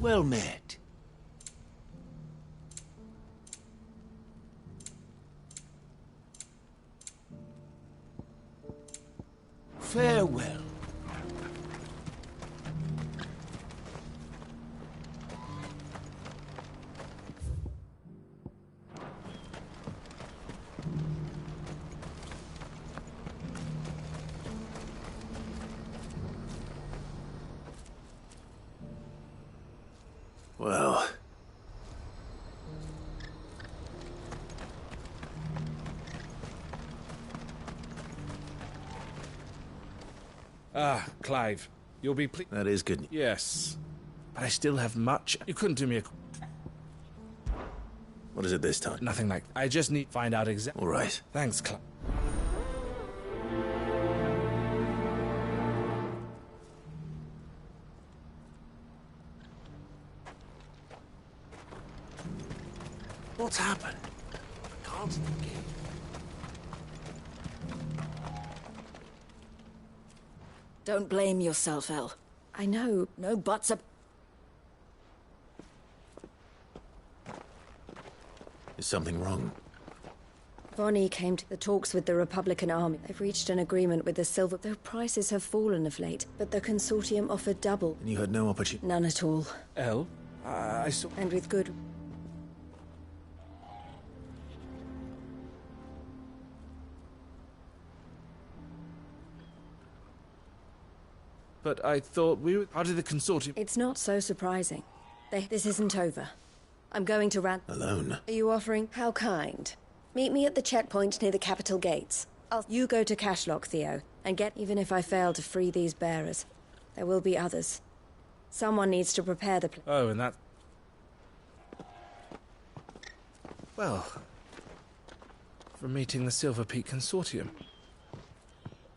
Well met. Farewell. Well... Ah, Clive. You'll be That is good news. Yes. But I still have much... You couldn't do me a... What is it this time? Nothing like... I just need to find out exactly... All right. Thanks, Clive. What's happened? I can't forget. Don't blame yourself, El. I know, no buts up. Is something wrong? Bonnie came to the talks with the Republican Army. They've reached an agreement with the Silver, though prices have fallen of late. But the consortium offered double. And you had no opportunity? None at all. El? I saw... And with good... But I thought we were part of the consortium. It's not so surprising. This isn't over. I'm going to Alone? Are you offering? How kind. Meet me at the checkpoint near the Capitol gates. You go to Cashlock, Theo, and get... Even if I fail to free these bearers, there will be others. Someone needs to prepare the... Oh, and that... Well... From meeting the Silver Peak Consortium.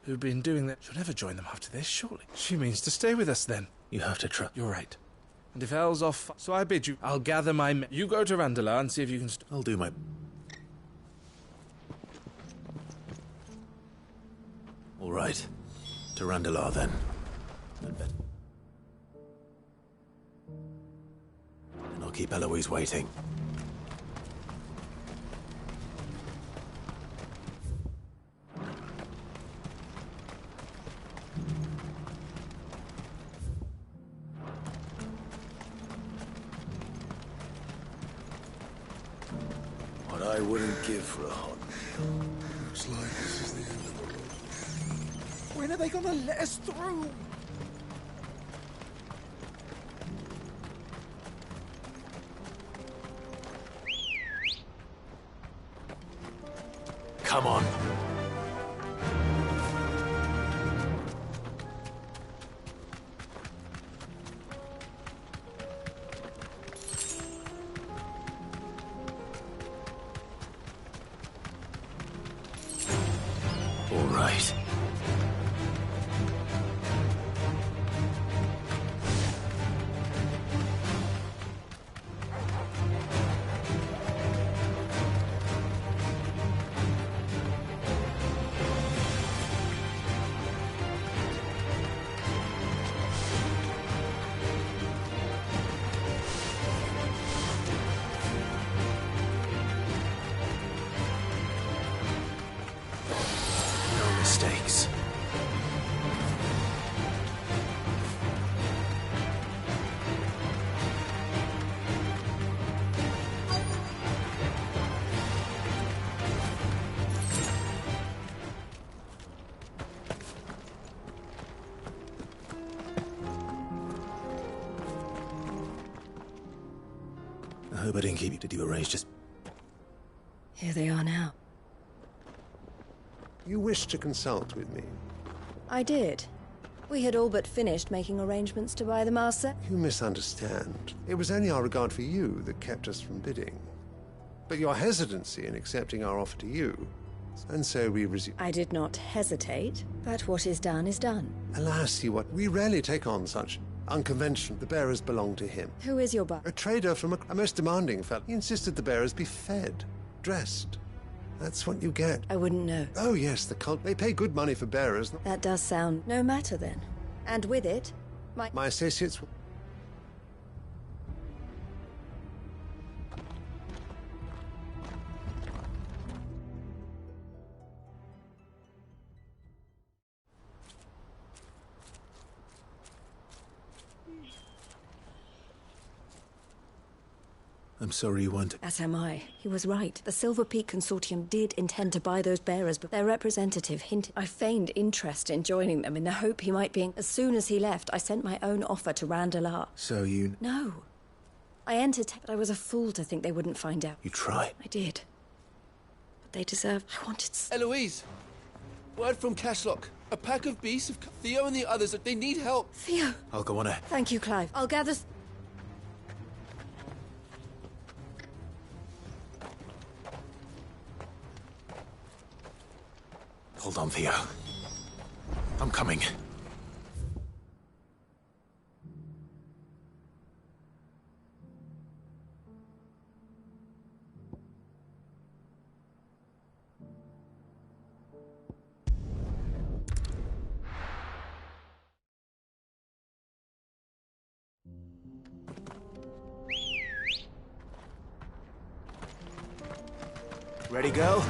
Who've been doing that... She'll never join them after this, surely. She means to stay with us, then. You have to try. You're right. And if El's off... So I bid you... I'll gather my men. You go to Randala and see if you can... I'll do my... All right. To Randalar, then. And I'll keep Eloise waiting. What I wouldn't give for a hot meal. Looks like this is the end of the road. When are they gonna let us through? Come on. All right. No mistakes. I hope I didn't keep you. Did you arrange just... Here they are now. You wish to consult with me? I did. We had all but finished making arrangements to buy the Marset. You misunderstand. It was only our regard for you that kept us from bidding. But your hesitancy in accepting our offer to you, and so we resumed. I did not hesitate, but what is done is done. Alas, we rarely take on such unconventional. The bearers belong to him. Who is your A trader from a most demanding fellow. He insisted the bearers be fed, dressed. That's what you get. I wouldn't know. Oh yes, the cult. They pay good money for bearers. That does sound... No matter then. And with it, My associates... I'm sorry you weren't. As am I. He was right. The Silver Peak Consortium did intend to buy those bearers, but their representative hinted. I feigned interest in joining them in the hope he might be. As soon as he left, I sent my own offer to Randalar. So you... No. I entertained, but I was a fool to think they wouldn't find out. You tried. I did. But they deserved... I wanted... Eloise! Word from Cashlock. A pack of beasts of Theo and the others, they need help. Theo! I'll go on ahead. Thank you, Clive. I'll gather... Hold on, Theo. I'm coming. Ready, go?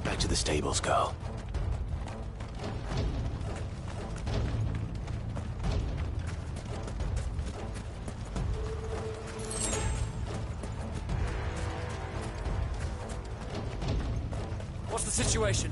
Back to the stables, girl. What's the situation?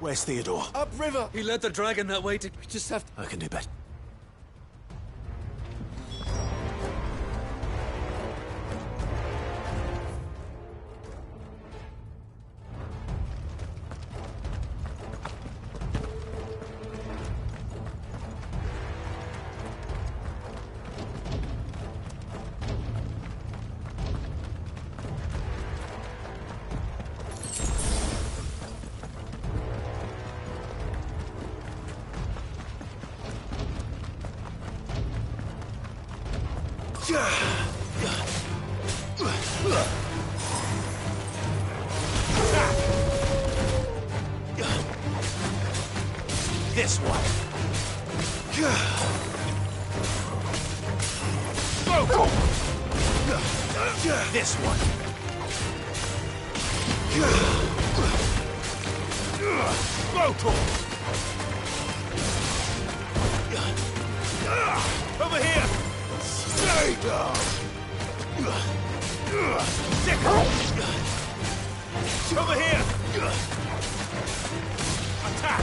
Where's Theodore? Upriver! He led the dragon that way to... We just have to... I can do better. This one. This one. Over here. Stay down. Over here. Attack.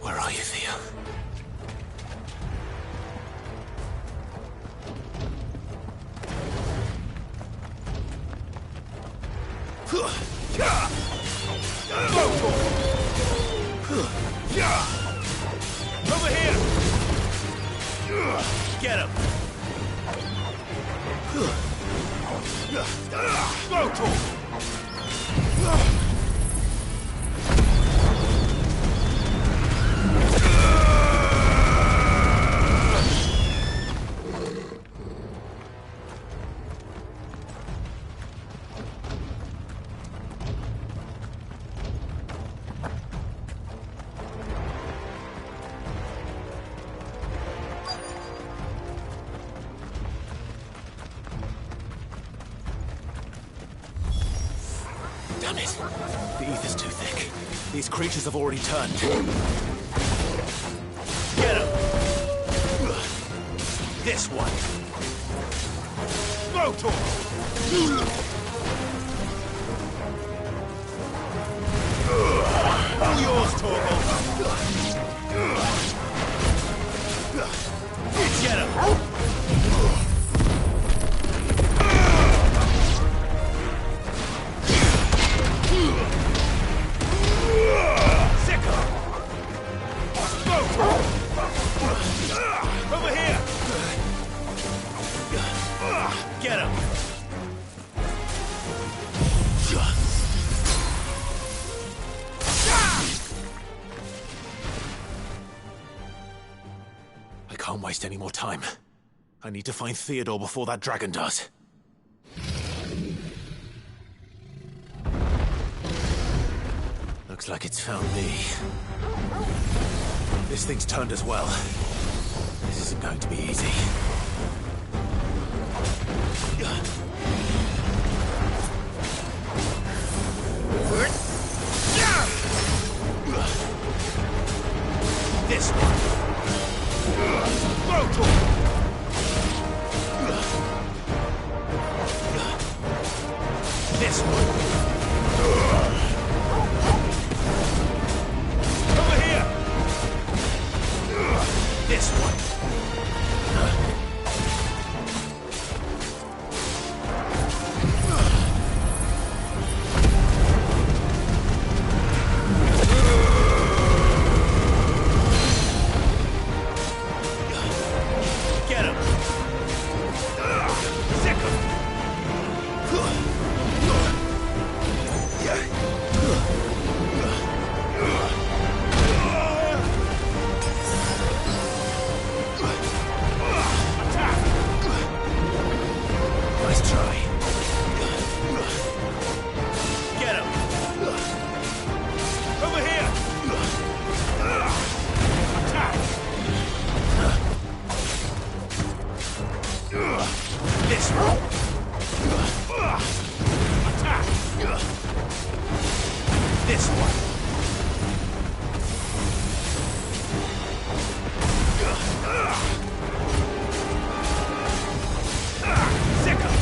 Where are you, Theo? Over here! Get him! Damn it! The ether's too thick. These creatures have already turned. Get him! This one! Motor! All yours, Torgal! waste any more time. I need to find Theodore before that dragon does. Looks like it's found me. This thing's turned as well. This isn't going to be easy. This one. This one. Over here. This one. Get him. Sick him. Nice try. Get him. Over here. Attack. This one. Attack. This one. Sick him.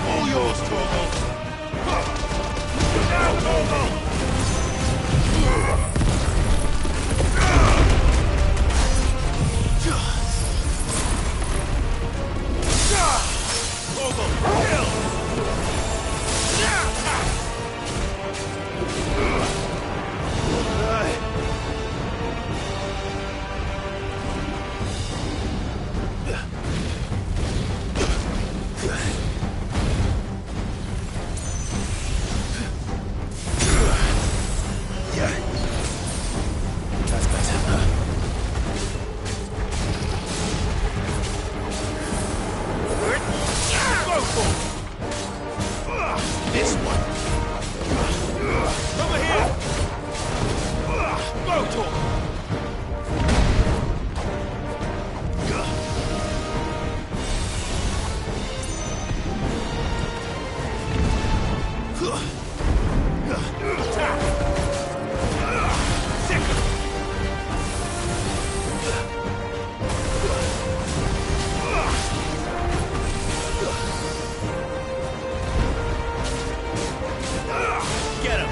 All yours, Torgal. Now, Torgal. Torgal, kill. That's better. Go for this one. Over here. Go to him. Attack. Sick him. Get him.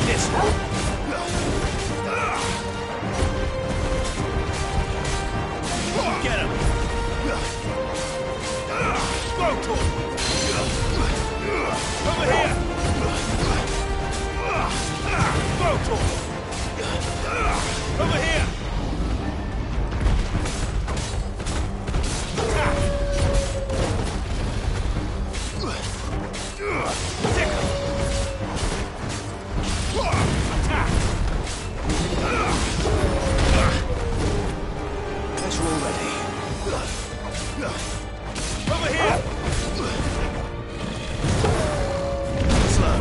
This one. Get him. Go to him. Over here. Go to him. Over here. Attack. Sick him. Attack. Guess we're all ready. Over here. Slow.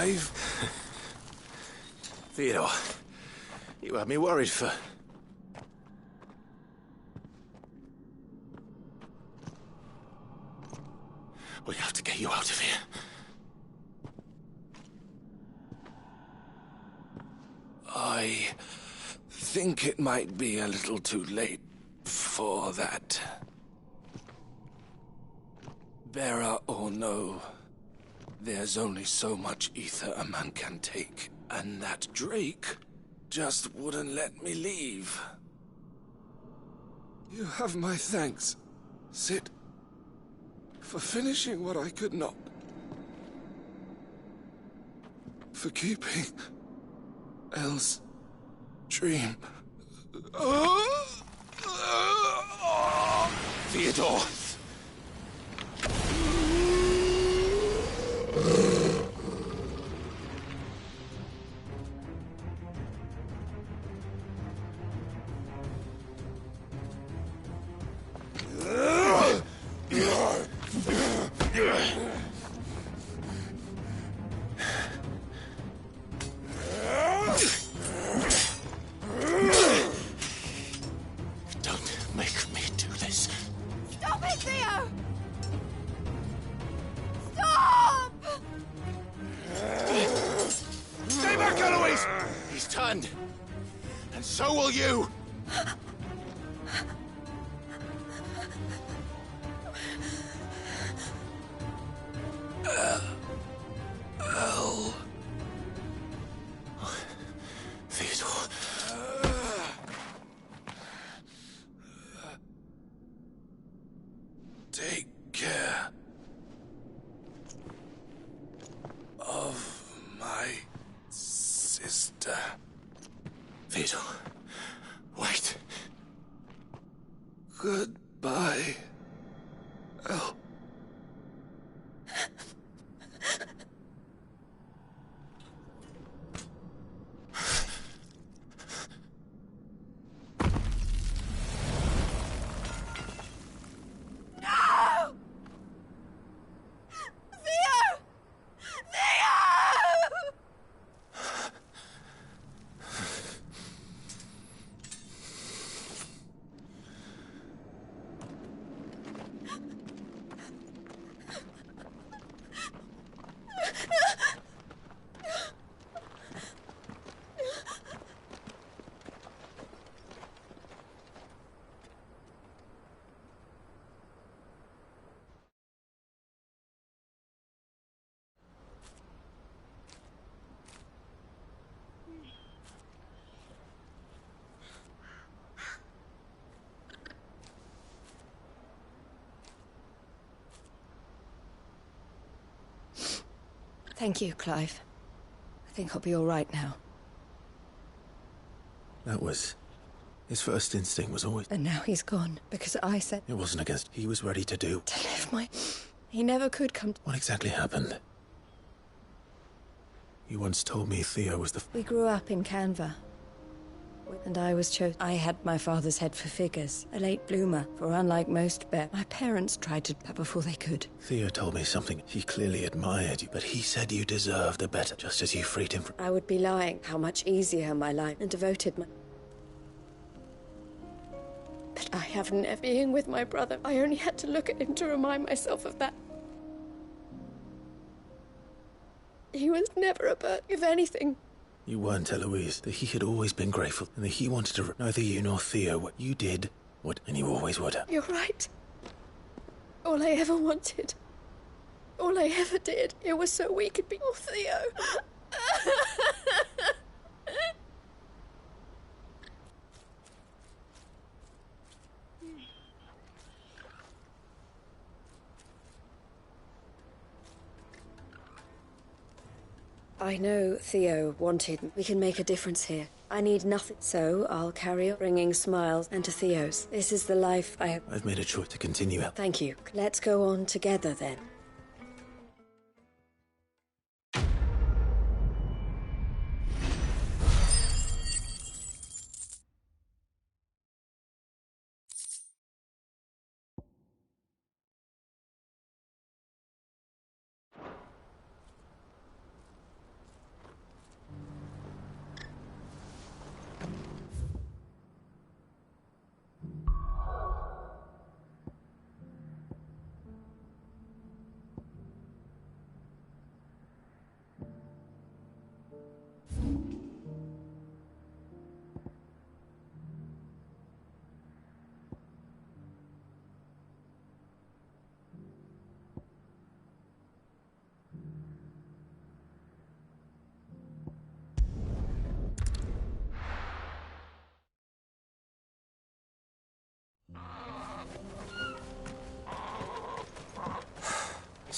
Clive. Theodore, you had me worried for... We have to get you out of here. I think it might be a little too late for that. Bearer or no, there's only so much ether a man can take, and that Drake just wouldn't let me leave. You have my thanks, Sid, for finishing what I could not. For keeping Elle's dream. Theodore! Don't make me do this. Stop it, Theo! Stop! Stay back, Eloise! He's turned. And so will you! Elle. Theodore. Take care of my sister. Theodore. Wait. Goodbye, Elle. No! Theo! Theo! Thank you, Clive. I think I'll be all right now. That was... His first instinct was always... And now he's gone, because I said It wasn't against... He was ready to do... to live my... He never could come to... What exactly happened? You once told me Theo was the... We grew up in Canva. And I was chosen. I had my father's head for figures. A late bloomer, for unlike most my parents tried to that before they could. Theo told me something. He clearly admired you, but he said you deserved a better, just as you freed him from... I would be lying how much easier my life and devoted my... But I have never being with my brother. I only had to look at him to remind myself of that. He was never a bird. If anything, You weren't, Eloise. That he had always been grateful, and that he wanted to... Neither you nor Theo, what you did, and you always would have. you're right. All I ever wanted, all I ever did, it was so we could be... Oh, Theo. I know Theo wanted... We can make a difference here. I need nothing, so I'll carry on bringing smiles and to Theo's. This is the life I have... I've made a choice to continue out. Thank you. Let's go on together, then.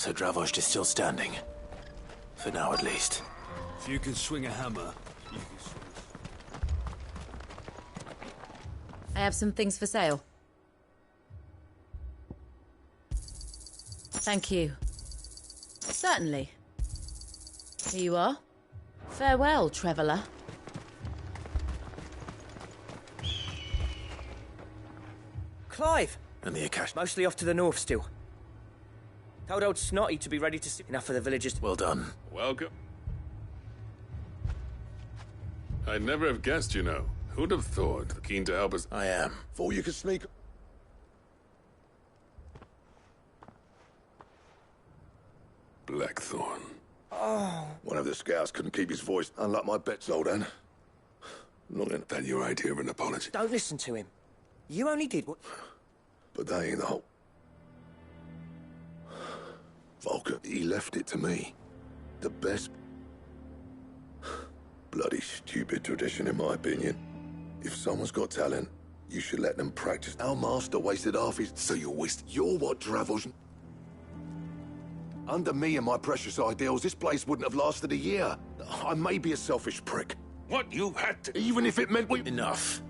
So Dravost is still standing. For now, at least. If you can swing a hammer, you can swing. I have some things for sale. Thank you. Certainly. Here you are. Farewell, traveller. Clive! And the Akash. Mostly off to the north still. Told old Snotty to be ready to see enough for the villagers. Well done. Welcome. I'd never have guessed, you know. Who'd have thought? Keen to help us. I am. Before you can sneak... Blackthorn. Oh. One of the scouts couldn't keep his voice, unlike my bet, Zoldan. Not in... That your idea of an apology? Don't listen to him. You only did what... But that ain't the whole... Volker, he left it to me. The best... Bloody stupid tradition, in my opinion. If someone's got talent, you should let them practice. Our master wasted half his... So you waste... You're what Dravos... Under me and my precious ideals, this place wouldn't have lasted a year. I may be a selfish prick. What? You had to... Even if it meant we... Enough.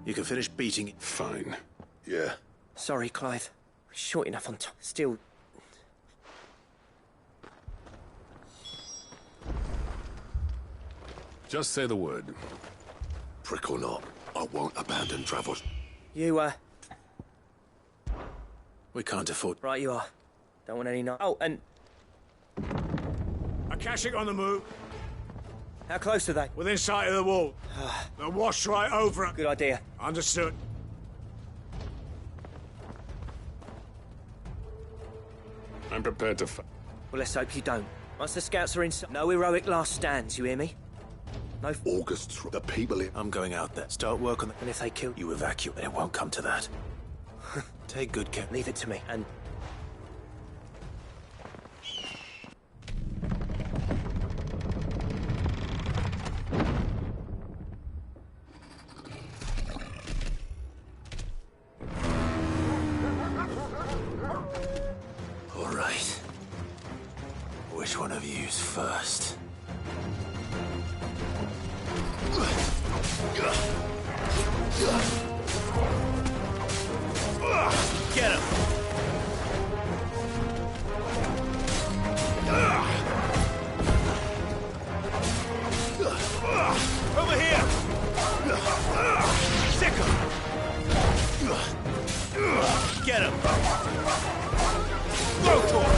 You can finish beating it. Fine. Yeah. Sorry, Clive. Short enough on top. Still... Just say the word. Prick or not, I won't abandon Dravos. You, We can't afford... Right you are. Don't want any night. Oh, and... Akashic on the move. How close are they? Within sight of the wall. They'll wash right over it. Good idea. Understood. I'm prepared to Well, let's hope you don't. Once the scouts are inside, no heroic last stands, you hear me? No... August, the people in... I'm going out there. Start work on the... And if they kill... You evacuate. It won't come to that. Take good care. Leave it to me, and... All right. Which one of you's first? Get him! Over here! Sick him! Get him! Go to him!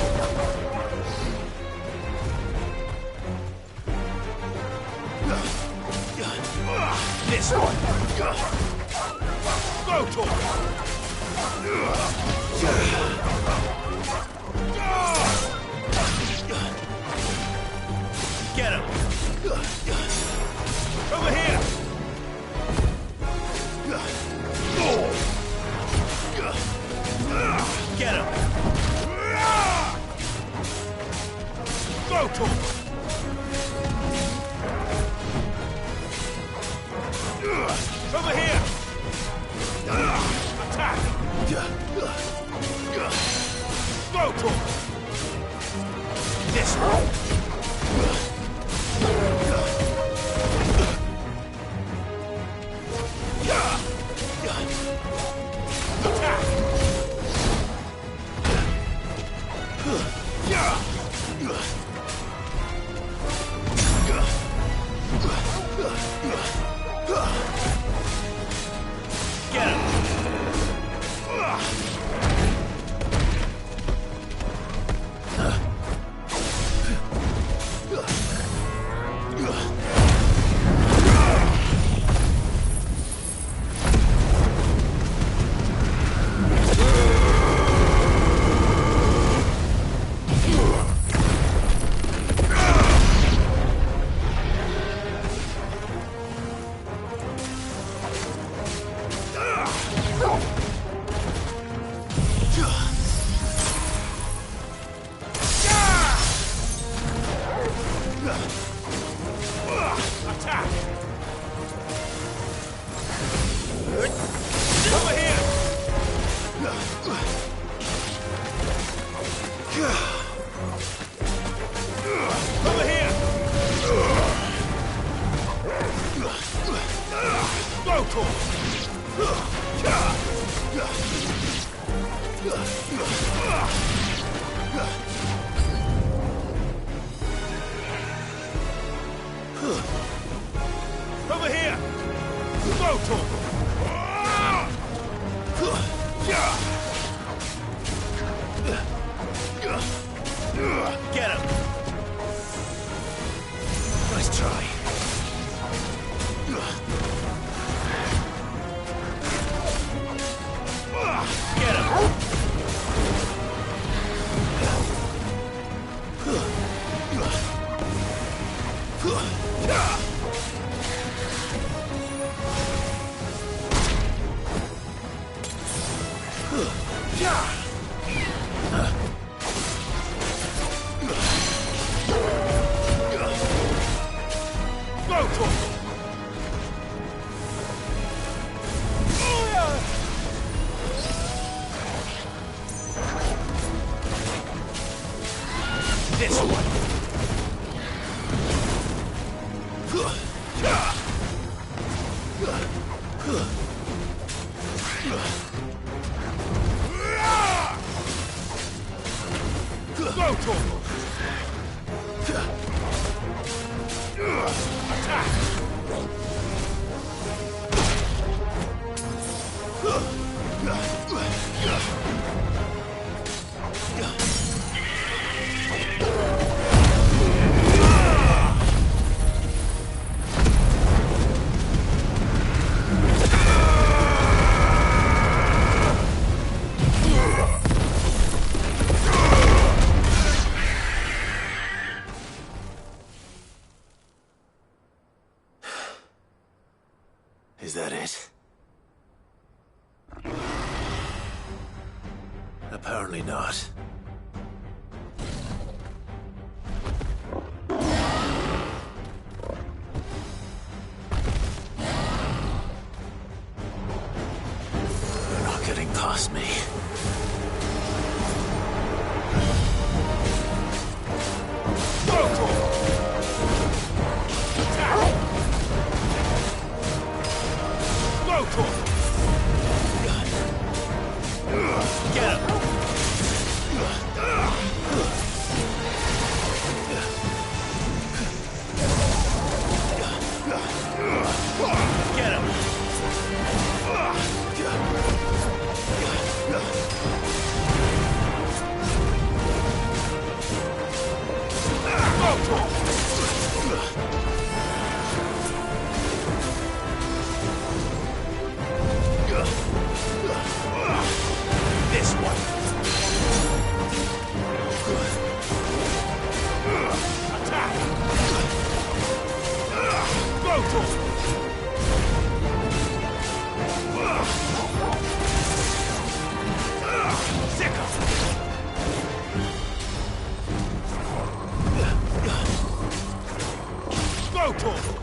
This one! Go to him! Get him! Over here! Get him! Go to him! Over here! Attack! Go to him! This one! Get him! Over here! Motor! Get him! Nice try. Get him! This one. Is that it? Apparently not. They're not getting past me. Get him! Get him! This one. Attack! Go to him! Go to him!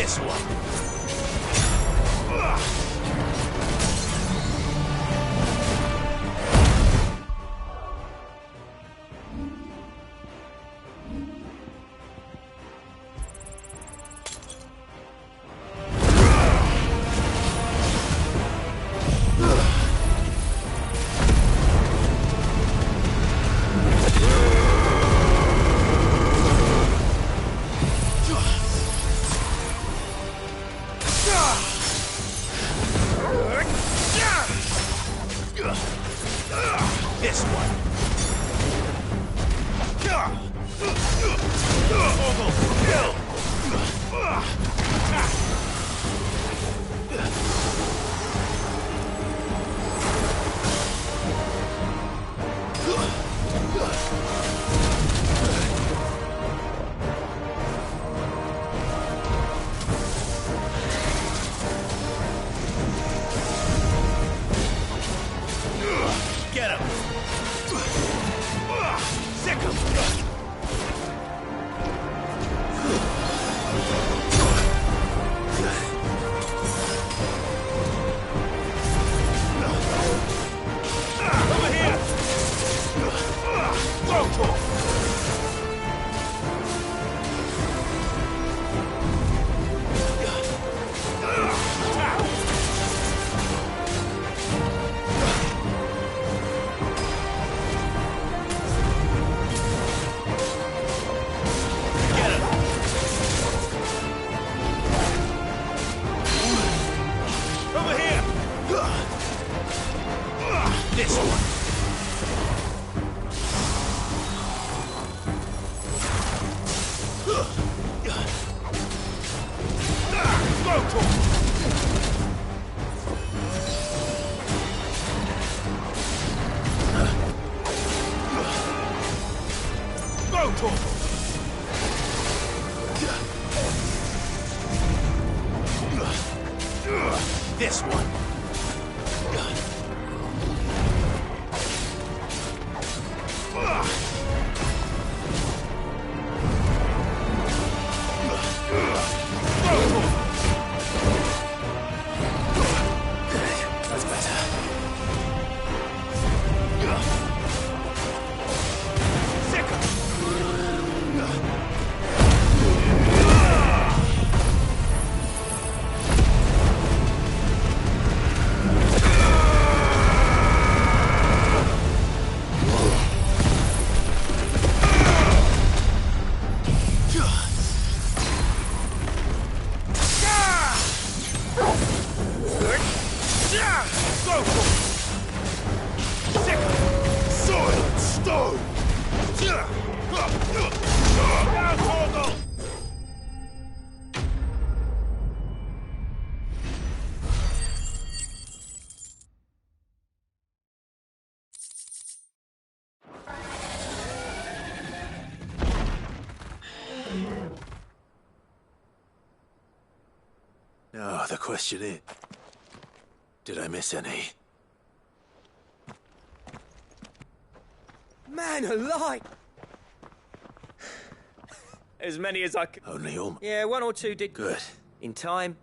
This one. This one. This one. Go to him. Go to him. This one. That's better. Now, the question is, did I miss any? Man alive! As many as I could. Only all. Yeah, one or two did. Good. In time.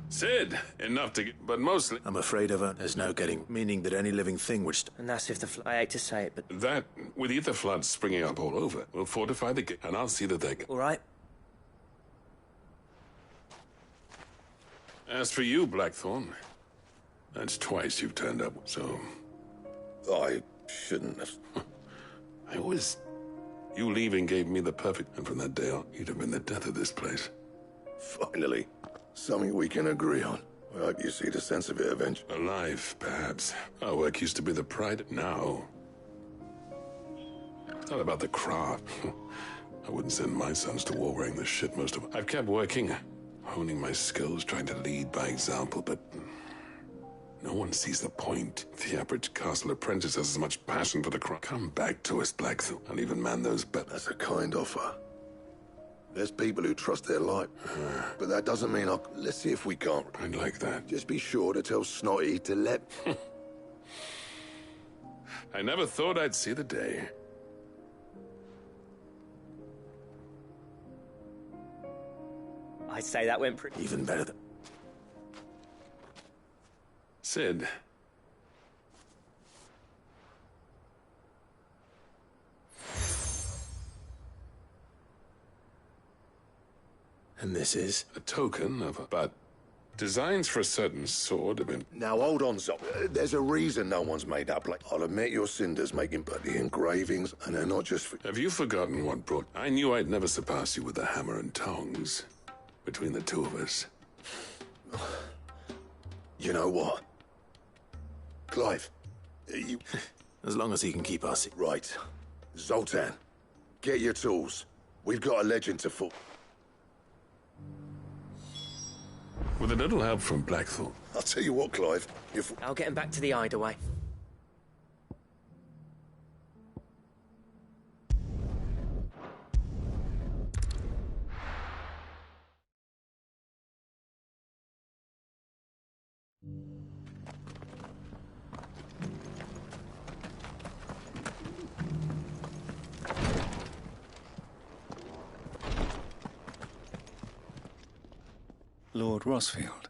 Sid, enough to get, but mostly. I'm afraid of it. There's no getting, meaning that any living thing would. And that's if I hate to say it, but. That, with ether floods springing up all over, will fortify the gate, and I'll see that they get. All right. As for you, Blackthorn, that's twice you've turned up, so. I shouldn't have. I always. You leaving gave me the perfect. And from that day on, you'd have been the death of this place. Finally. Something we can agree on. I hope you see the sense of it eventually. Alive, perhaps. Our work used to be the pride. Now. It's not about the craft. I wouldn't send my sons to war wearing the shit most of. I've kept working, honing my skills, trying to lead by example, but no one sees the point. The average castle apprentice has as much passion for the craft. Come back to us, Blackthorn. I'll even man those That's a kind offer. There's people who trust their life. But that doesn't mean let's see if we can't. I'd like that. Just be sure to tell Snotty to let... I never thought I'd see the day. I'd say that went pretty... Even better than... Sid. And this is? A token of a... But designs for a certain sword have been... Now, hold on, Zop. There's a reason no one's made that plate. I'll admit your cinders making, but the engravings, and they're not just for... Have you forgotten what brought... I knew I'd never surpass you with the hammer and tongs. Between the two of us. You know what? Clive, you... As long as he can keep us... Right. Zoltan, get your tools. We've got a legend to fall. With a little help from Blackthorn. I'll tell you what, Clive, if... I'll get him back to the hideaway. Lord Rosfield.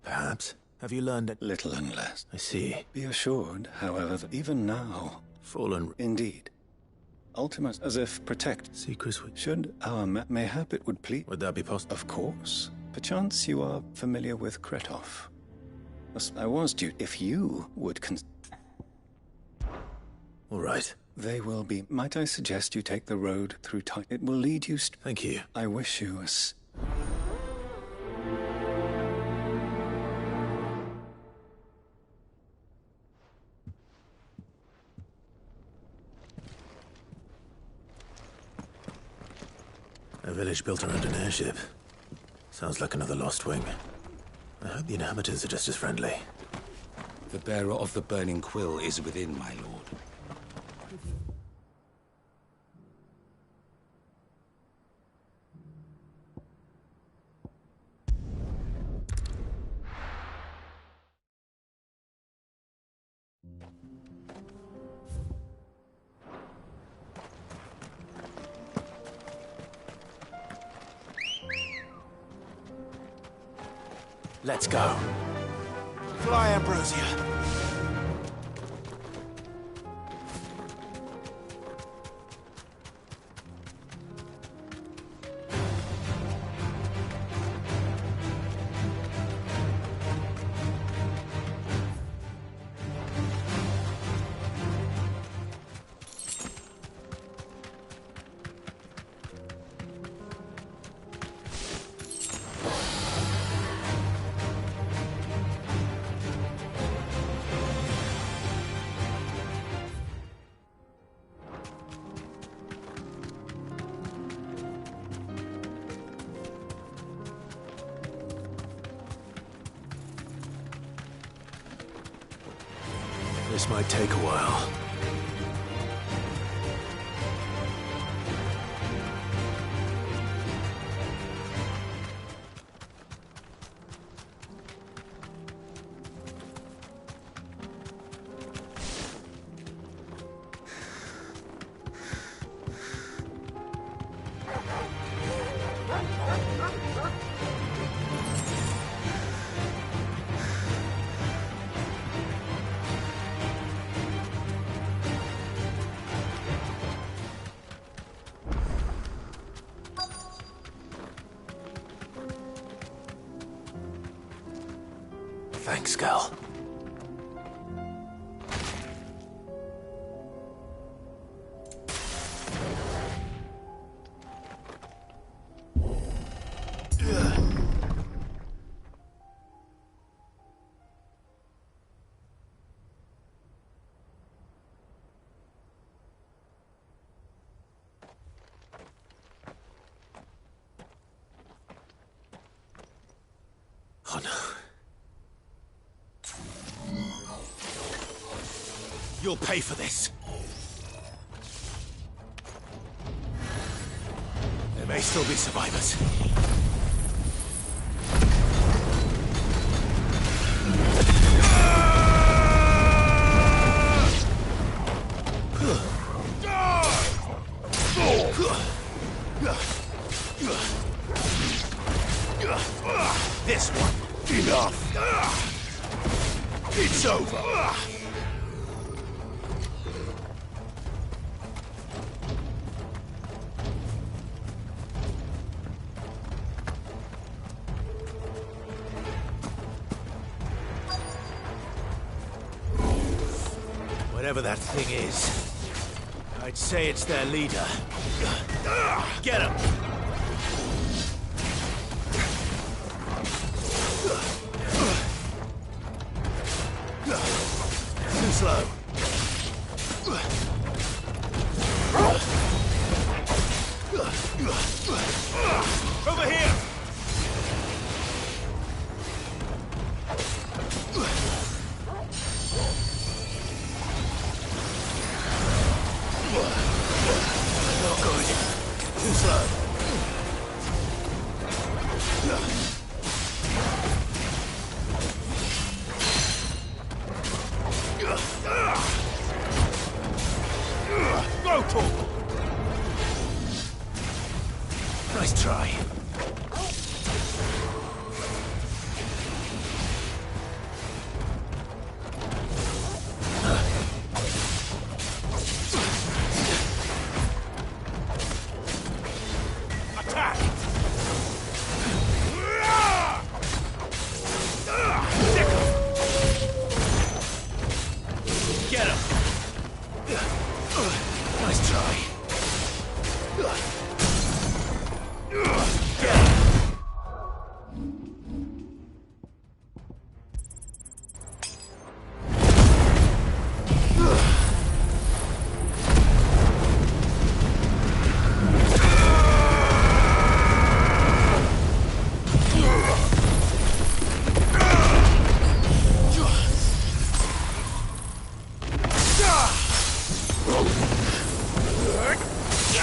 Perhaps. Have you learned it? Little and less. I see. Be assured, however, that even now... Fallen... Indeed. Ultimus, as if protect... Secrets Should our mayhap it would please... Would that be possible? Of course. Perchance you are familiar with Kretov. I was due... If you would All right. They will be. Might I suggest you take the road through time? It will lead you. Thank you. I wish you A village built around an airship. Sounds like another lost wing. I hope the inhabitants are just as friendly. The bearer of the burning quill is within, my lord. Let's go. Fly, Ambrosia. This might take a while. Thanks, Gal. Oh no. You'll pay for this. There may still be survivors. This one. Enough. It's over. Whatever that thing is, I'd say it's their leader. Get him! Too slow. Over here! Not good. Too slow. Brutal. Nice try. Attack! Get him!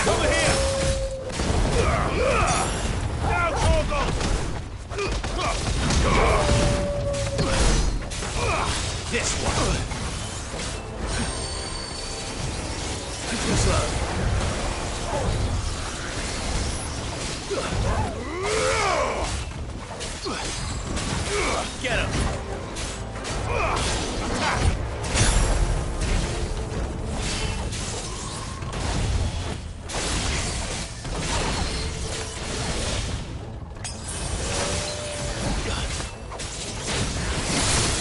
Over here! Now, Torgal! This one! Too slow. Get him! Attack!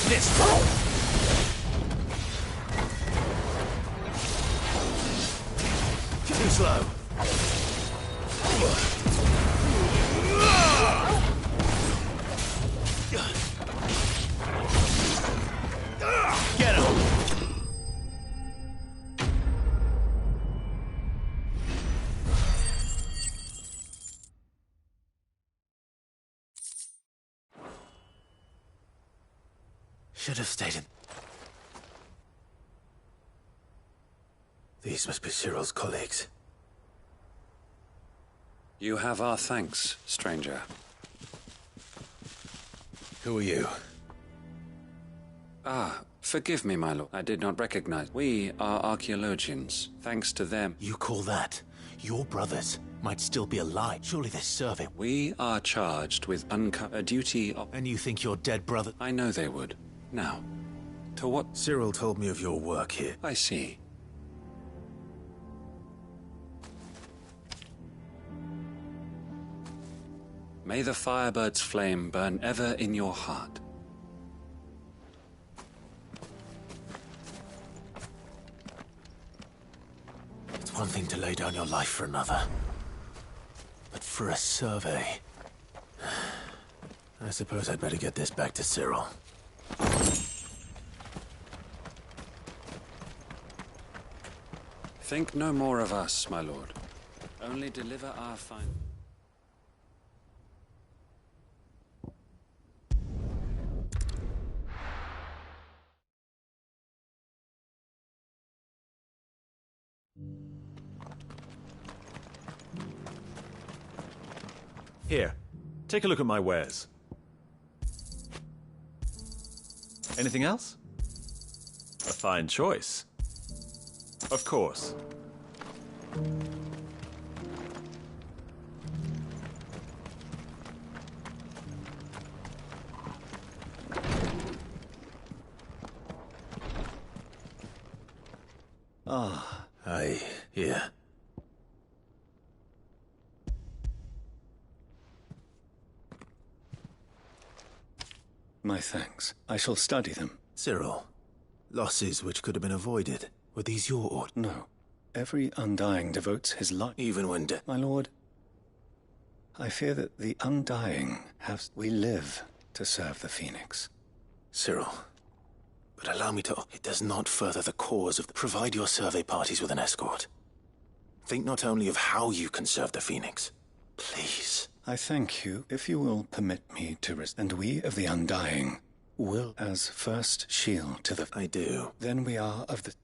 This one! Too slow. Get him! Should have stayed in. These must be Cyril's colleagues. You have our thanks, stranger. Who are you? Ah, forgive me, my lord. I did not recognize. We are archaeologians. Thanks to them. You call that? Your brothers might still be alive. Surely this survey... We are charged with a duty of... And you think your dead brother... I know they would. Now, to what... Cyril told me of your work here. I see. May the Firebird's flame burn ever in your heart. It's one thing to lay down your life for another. But for a survey... I suppose I'd better get this back to Cyril. Think no more of us, my lord. Only deliver our fine... Here, take a look at my wares. Anything else? A fine choice. Of course. Ah, yeah. My thanks. I shall study them. Cyril, losses which could have been avoided. Were these your orders? No. Every Undying devotes his life. Even when dead? My lord, I fear that the Undying have... We live to serve the Phoenix. Cyril, but allow me to... It does not further the cause of... Provide your survey parties with an escort. Think not only of how you can serve the Phoenix. Please. I thank you if you will permit me to and we of the Undying will as first shield to the... I do. Then we are of the...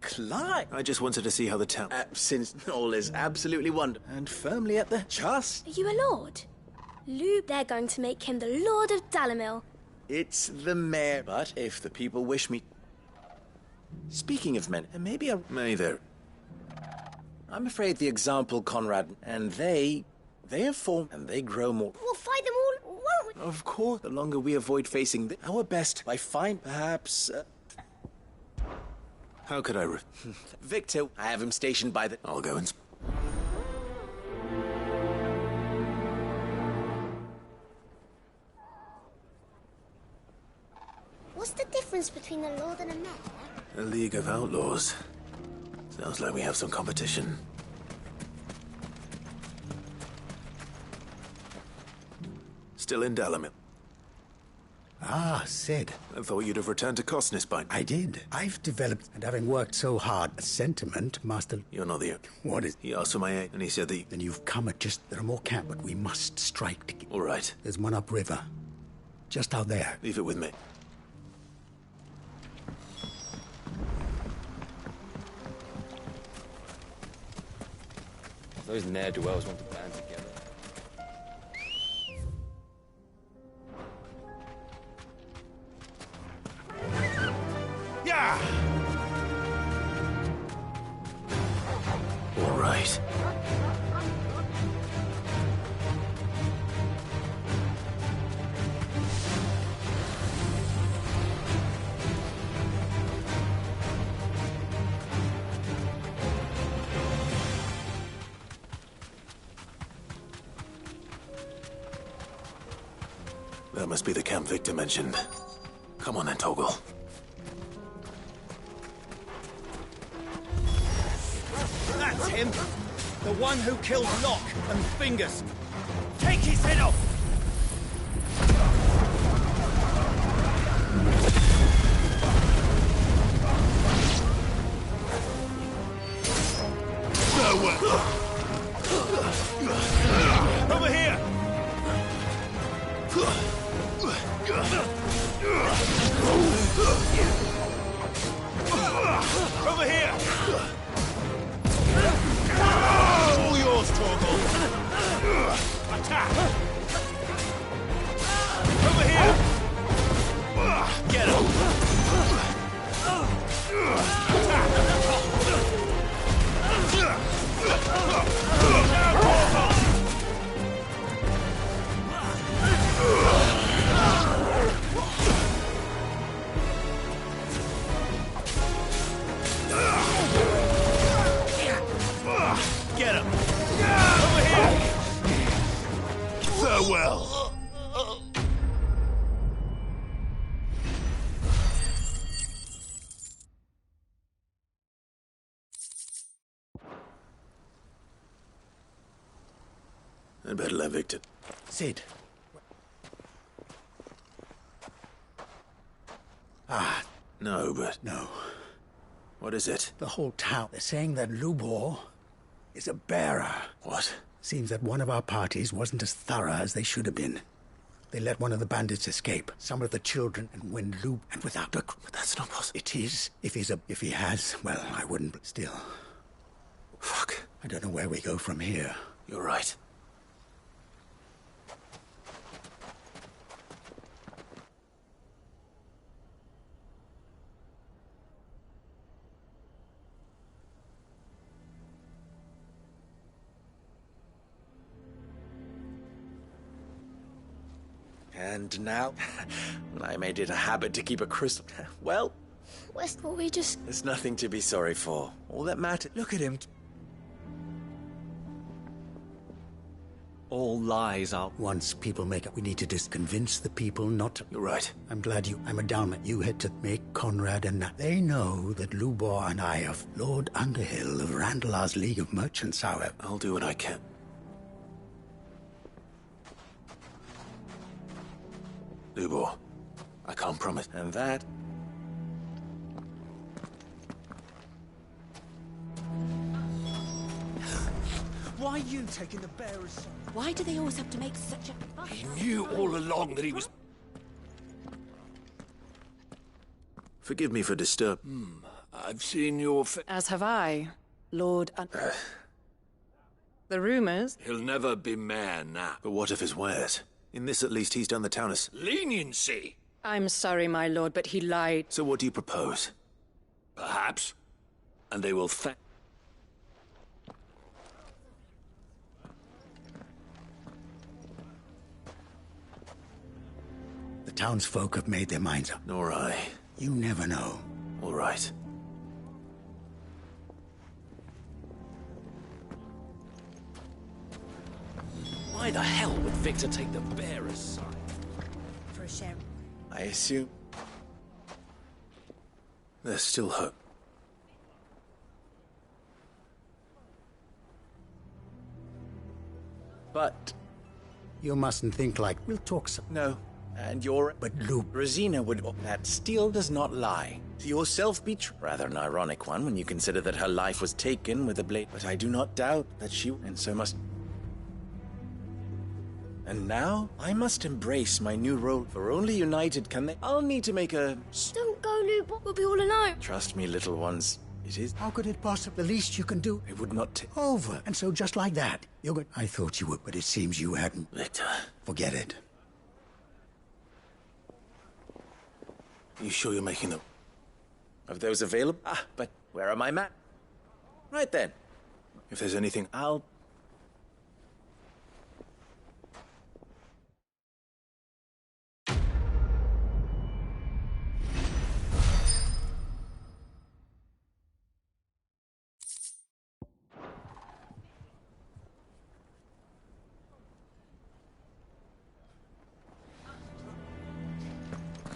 Clive! I just wanted to see how the town... Since all is absolutely wonderful and firmly at the just. Are you a lord? Lube, they're going to make him the Lord of Dalamil. It's the mayor, but if the people wish me... Speaking of men, maybe a... May there... I'm afraid the example, Conrad, and they have formed, and they grow more... We'll fight them won't we? Of course, the longer we avoid facing our best by perhaps... How could I Victor, I have him stationed by the... I'll go and... What's the difference between a lord and a mayor? A League of Outlaws. Sounds like we have some competition. Still in Dalamil. Ah, Sid. I thought you'd have returned to Cosnis by... I did. I've developed, and having worked so hard, a sentiment, Master... You're not the... What is... He asked for my aid, and he said that... Then you've come at just... There are more camp, but we must strike to... All right. There's one upriver. Just out there. Leave it with me. Those ne'er-do-wells want to band together. Yeah! All right. That must be the camp Victor mentioned. Come on then, Toggle. That's him! The one who killed Locke and Fingers! Take his head off! Over here! Over here! All yours, Torgal! Attack! Over here! Get him! Get him! Over here! Farewell! I'd better let Victor... Sid. Ah. No, but... No. What is it? The whole town. They're saying that Lubor is a bearer. What? Seems that one of our parties wasn't as thorough as they should have been. They let one of the bandits escape. Some of the children, and when Lub... And without a... But that's not possible. It is. If he has, well, I wouldn't... Still. Fuck. I don't know where we go from here. You're right. And now, I made it a habit to keep a crystal... Well, West, will we just... there's nothing to be sorry for. All that matters... Look at him. All lies are... Once people make up, we need to just convince the people not to... You're right. I'm glad I'm a Dalmat. You had to make Conrad and... They know that Lubor and I of Lord Underhill of Randalar's League of Merchants, however. I'll do what I can. Lubor, I can't promise. And that... Why are you taking the bearer's side? Why do they always have to make such a fuss? He knew all along that he was... Forgive me for disturbing. I've seen your As have I, Lord The rumours... He'll never be mayor now. But what of his wares? In this, at least, he's done the town as... Leniency! I'm sorry, my lord, but he lied. So what do you propose? Perhaps. And they will thank... townsfolk have made their minds up. Nor I. You never know. All right. Why the hell would Victor take the bearer's side? For a share. I assume. There's still hope. But... You mustn't think like we'll talk some. No. And you're... But Luke... Rosina would... That steel does not lie. To yourself be rather an ironic one when you consider that her life was taken with a blade. But I do not doubt that she... And so must... And now, I must embrace my new role, for only united can they... I'll need to make a... Don't go, Luke. We'll be all alone. Trust me, little ones. It is... How could it possibly... The least you can do... It would not take... Over. And so just like that, you're good. I thought you would, but it seems you hadn't. Victor. Forget it. You sure you're making them? Of those available? Ah, but where are my map? Right then. If there's anything... I'll...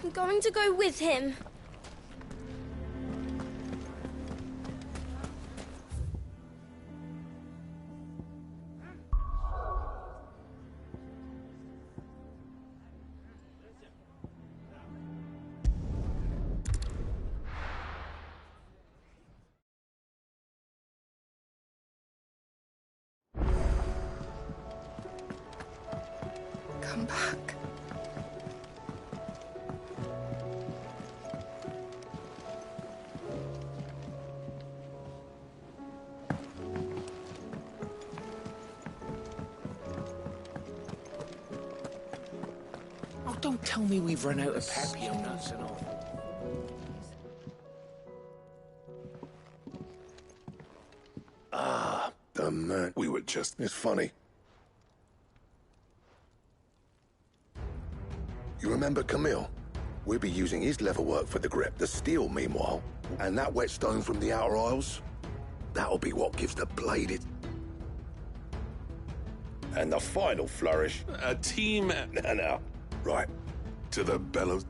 I'm going to go with him. Come back. Oh, don't tell me we've run out of papio nuts and all. Ah, the man. We were just... It's funny. You remember Camille? We'll be using his leatherwork for the grip. The steel, meanwhile. And that whetstone from the Outer Isles? That'll be what gives the blade its... And the final flourish. A team... No. Right. To the bellows.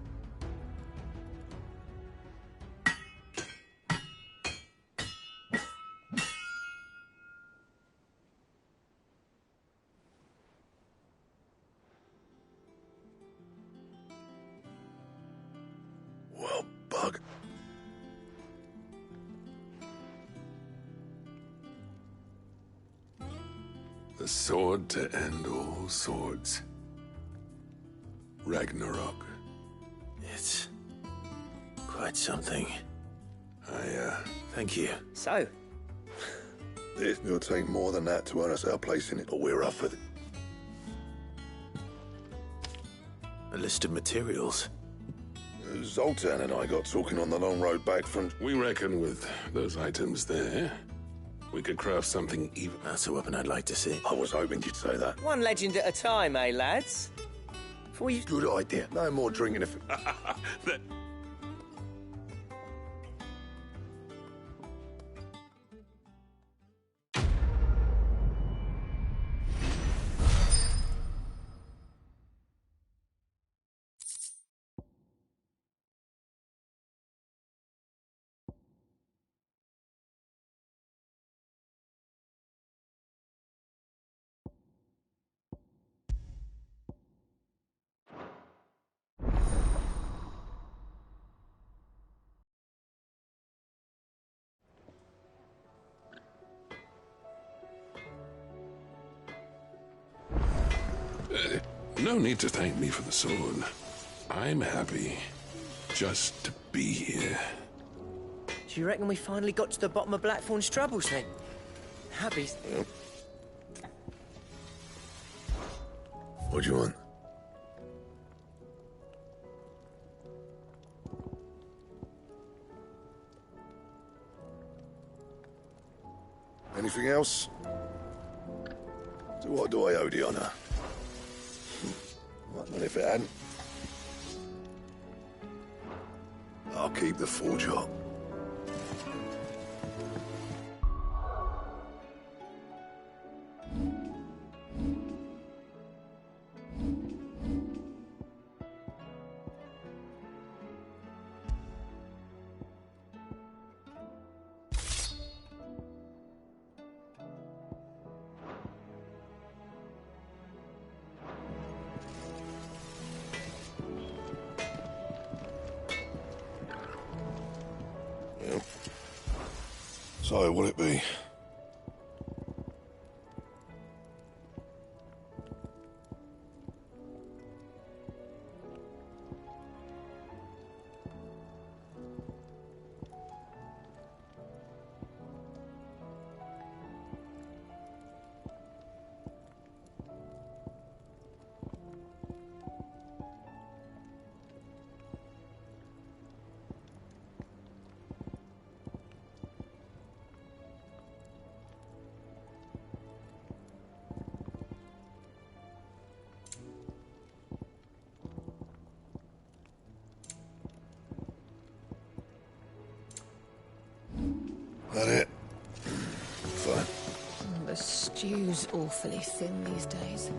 Well, bug. The sword to end all swords. Ragnarok. It's quite something. I, Thank you. So? It'll take more than that to earn us our place in it, but we're up for it. A list of materials. Zoltan and I got talking on the long road back from... We reckon with those items there, we could craft something even... That's a weapon I'd like to see. I was hoping you'd say that. One legend at a time, eh, lads? Before you... Good idea. No more drinking if... No need to thank me for the sword. I'm happy just to be here. Do you reckon we finally got to the bottom of Blackthorn's troubles, then? Happy? What do you want? Anything else? So what do I owe the honor? Well, if it hadn't. I'll keep the forge up. Yep. So, what'll it be? That it? Fine. The stew's awfully thin these days.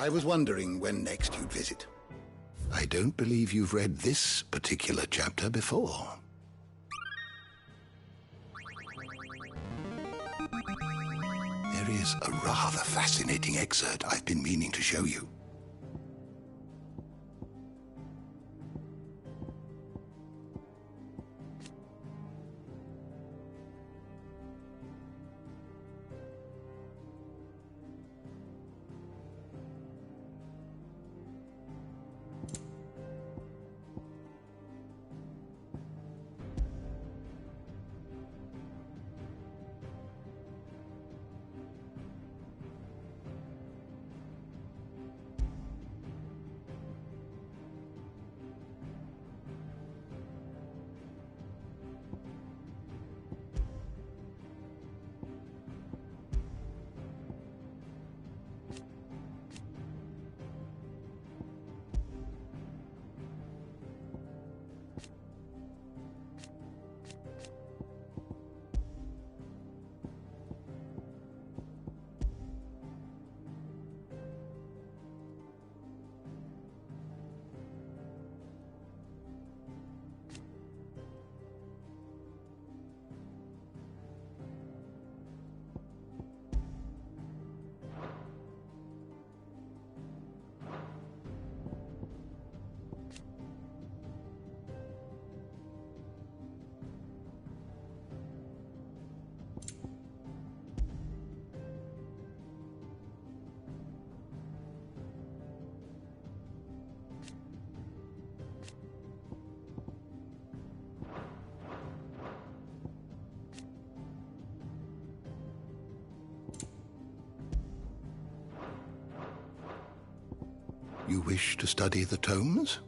I was wondering when next you'd visit. I don't believe you've read this particular chapter before. There is a rather fascinating excerpt I've been meaning to show you. You wish to study the tomes?